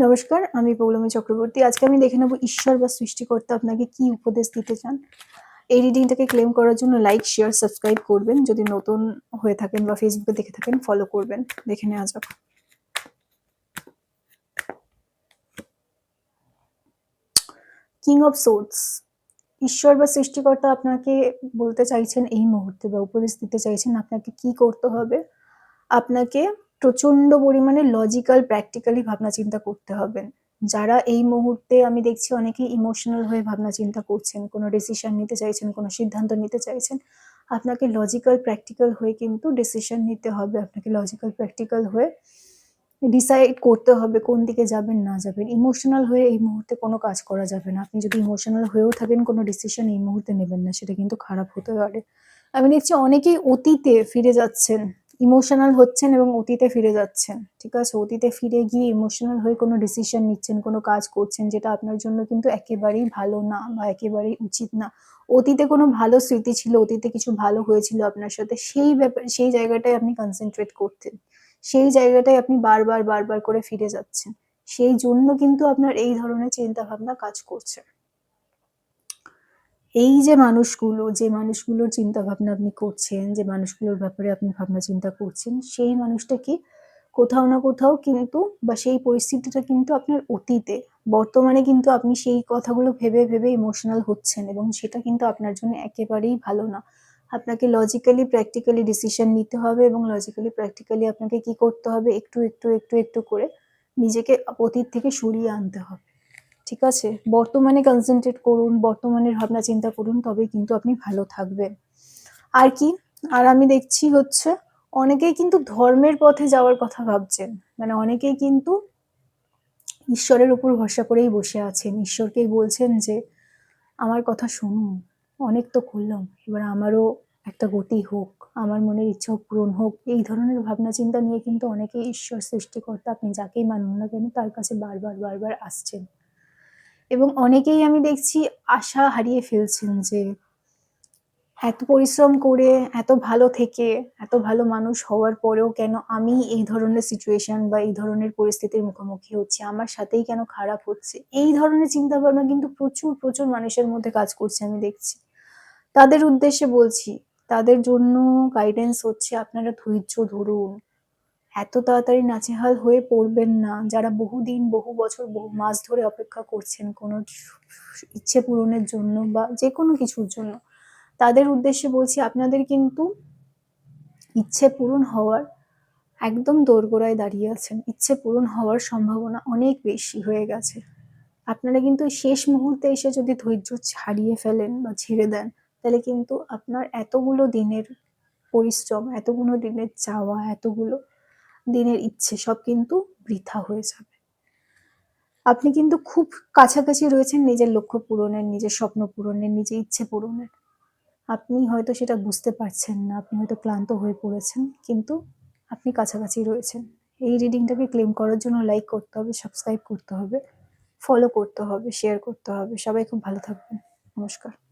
নমস্কার, আমি পৌলমী চক্রবর্তী। আজকে আমি দেখে নেব ঈশ্বর বা সৃষ্টিকর্তা আপনাকে কি উপদেশ দিতে চান। এই রিডিংটাকে ক্লেম করার জন্য লাইক, শেয়ার, সাবস্ক্রাইব করবেন। যদি নতুন হয়ে থাকেন বা ফেসবুকে দেখে থাকেন ফলো করবেন। দেখে নেওয়া যাক। কিং অফ সোর্ডস, ঈশ্বর বা সৃষ্টিকর্তা আপনাকে বলতে চাইছেন এই মুহূর্তে বা উপদেশ দিতে চাইছেন আপনাকে কি করতে হবে। আপনাকে প্রচন্ড পরিমাণে লজিক্যাল প্র্যাকটিক্যালি ভাবনা চিন্তা করতে হবে। যারা এই মুহূর্তে আমি দেখছি অনেকেই ইমোশনাল হয়ে ভাবনা চিন্তা করছেন, কোনো ডিসিশন নিতে চাইছেন, কোনো সিদ্ধান্ত নিতে চাইছেন, আপনাকে লজিক্যাল প্র্যাকটিক্যাল হয়ে কিন্তু ডিসিশন নিতে হবে। আপনাকে লজিক্যাল প্র্যাকটিক্যাল হয়ে ডিসাইড করতে হবে কোন দিকে যাবেন না যাবেন। ইমোশনাল হয়ে এই মুহূর্তে কোনো কাজ করা যাবে না। আপনি যদি ইমোশনাল হয়েও থাকেন কোনো ডিসিশন এই মুহূর্তে নেবেন না, সেটা কিন্তু খারাপ হতে পারে। আমি দেখছি অনেকেই অতীতে ফিরে যাচ্ছেন, ইমোশনাল হচ্ছেন এবং অতীতে ফিরে যাচ্ছেন। ঠিক আছে, অতীতে ফিরে গিয়ে ইমোশনাল হয়ে কোনো ডিসিশন নিচ্ছেন, কোনো কাজ করছেন যেটা আপনার জন্য কিন্তু একেবারেই ভালো না বা একেবারেই উচিত না। অতীতে কোনো ভালো স্মৃতি ছিল, অতীতে কিছু ভালো হয়েছিল আপনার সাথে, সেই ব্যাপার সেই জায়গাটায় আপনি কনসেন্ট্রেট করতেন, সেই জায়গাটায় আপনি বারবার বারবার করে ফিরে যাচ্ছেন। সেই জন্য কিন্তু আপনার এই ধরনের চিন্তা ভাবনা কাজ করছে। এই যে মানুষগুলোর চিন্তা ভাবনা আপনি করছেন, যে মানুষগুলোর ব্যাপারে আপনি ভাবনা চিন্তা করছেন, সেই মানুষটা কি কোথাও না কোথাও কিন্তু বা সেই পরিস্থিতিটা কিন্তু আপনার অতীতে। বর্তমানে কিন্তু আপনি সেই কথাগুলো ভেবে ভেবে ইমোশনাল হচ্ছেন এবং সেটা কিন্তু আপনার জন্য একেবারেই ভালো না। আপনাকে লজিক্যালি প্র্যাকটিক্যালি ডিসিশন নিতে হবে এবং লজিক্যালি প্র্যাকটিক্যালি আপনাকে কি করতে হবে, একটু একটু একটু একটু করে নিজেকে অতীত থেকে সরিয়ে আনতে হবে। ঠিক আছে? বর্তমানে কনসেনট্রেট করুন, বর্তমানের ভাবনা চিন্তা করুন, তবেই কিন্তু আপনি ভালো থাকবেন। আর কি? আর আমি দেখছি হচ্ছে অনেকেই কিন্তু ধর্মের পথে যাওয়ার কথা ভাবছেন। মানে অনেকেই কিন্তু ঈশ্বরের উপর ভরসা করেই বসে আছেন। ঈশ্বরকেই বলছেন যে, "আমার কথা শুনুন, অনেক তো করলাম। এবার আমারও একটা গতি হোক, আমার মনের ইচ্ছাও পূরণ হোক।" এই ধরনের ভাবনা চিন্তা নিয়ে কিন্তু অনেকেই ঈশ্বর সৃষ্টিকর্তা আপনি যাকেই মানুন না কেন তার কাছে বারবার বারবার আসছেন। এবং অনেকেই আমি দেখছি আশা হারিয়ে ফেলছেন যে এত পরিশ্রম করে, এত ভালো থেকে, এত ভালো মানুষ হওয়ার পরেও কেন আমি এই ধরনের সিচুয়েশন বা এই ধরনের পরিস্থিতির মুখোমুখি হচ্ছি? আমার সাথেই কেন খারাপ হচ্ছে? এই ধরনের চিন্তাভাবনা কিন্তু প্রচুর, প্রচুর মানুষের মধ্যে কাজ করছে আমি দেখছি। তাদের উদ্দেশ্যে বলছি, তাদের জন্য গাইডেন্স হচ্ছে আপনারা ধৈর্য ধরুন। এত তাড়াতাড়ি নাজেহাল হয়ে পড়বেন না। যারা বহুদিন, বহু বছর, বহু মাস ধরে অপেক্ষা করছেন কোনো ইচ্ছে পূরণের জন্য বা যেকোনো কিছুর জন্য, তাদের উদ্দেশ্যে বলছি আপনাদের কিন্তু ইচ্ছে পূরণ হওয়ার একদম দোরগোড়ায় দাঁড়িয়ে আছেন। ইচ্ছে পূরণ হওয়ার সম্ভাবনা অনেক বেশি হয়ে গেছে। আপনারা কিন্তু শেষ মুহূর্তে এসে যদি ধৈর্য হারিয়ে ফেলেন বা ছেড়ে দেন, তাহলে কিন্তু আপনার এতগুলো দিনের পরিশ্রম, এতগুলো দিনের চাওয়া, এতগুলো দিনের ইচ্ছে সব কিন্তু বৃথা হয়ে যাবে। আপনি কিন্তু খুব কাছাকাছি রয়েছেন নিজের লক্ষ্য পূরণের, নিজের স্বপ্ন পূরণের, নিজের ইচ্ছে পূরণের। আপনি হয়তো সেটা বুঝতে পারছেন না, আপনি হয়তো ক্লান্ত হয়ে পড়েছেন, কিন্তু আপনি কাছাকাছি রয়েছেন। এই রিডিংটাকে ক্লেম করার জন্য লাইক করতে হবে, সাবস্ক্রাইব করতে হবে, ফলো করতে হবে, শেয়ার করতে হবে। সবাই খুব ভালো থাকবেন। নমস্কার।